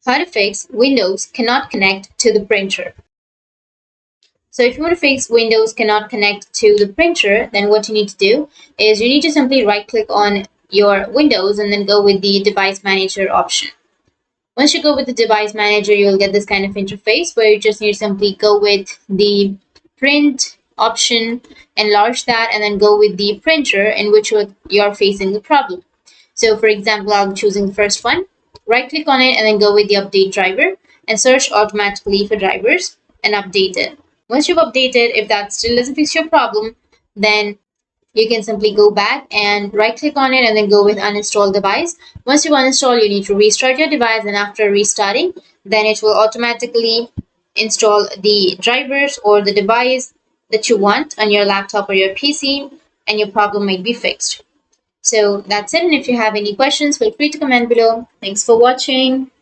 How to fix Windows cannot connect to the printer. So if you want to fix Windows cannot connect to the printer, then what you need to do is you need to simply right click on your Windows and then go with the device manager option. Once you go with the device manager, you'll get this kind of interface where you just need to simply go with the print option, enlarge that, and then go with the printer in which you're facing the problem. So for example, I'll be choosing the first one. Right click on it and then go with the update driver and search automatically for drivers and update it. Once you've updated, if that still doesn't fix your problem, then you can simply go back and right click on it and then go with uninstall device. Once you uninstall, you need to restart your device, and after restarting, then it will automatically install the drivers or the device that you want on your laptop or your PC, and your problem might be fixed. So that's it, and if you have any questions, feel free to comment below. Thanks for watching.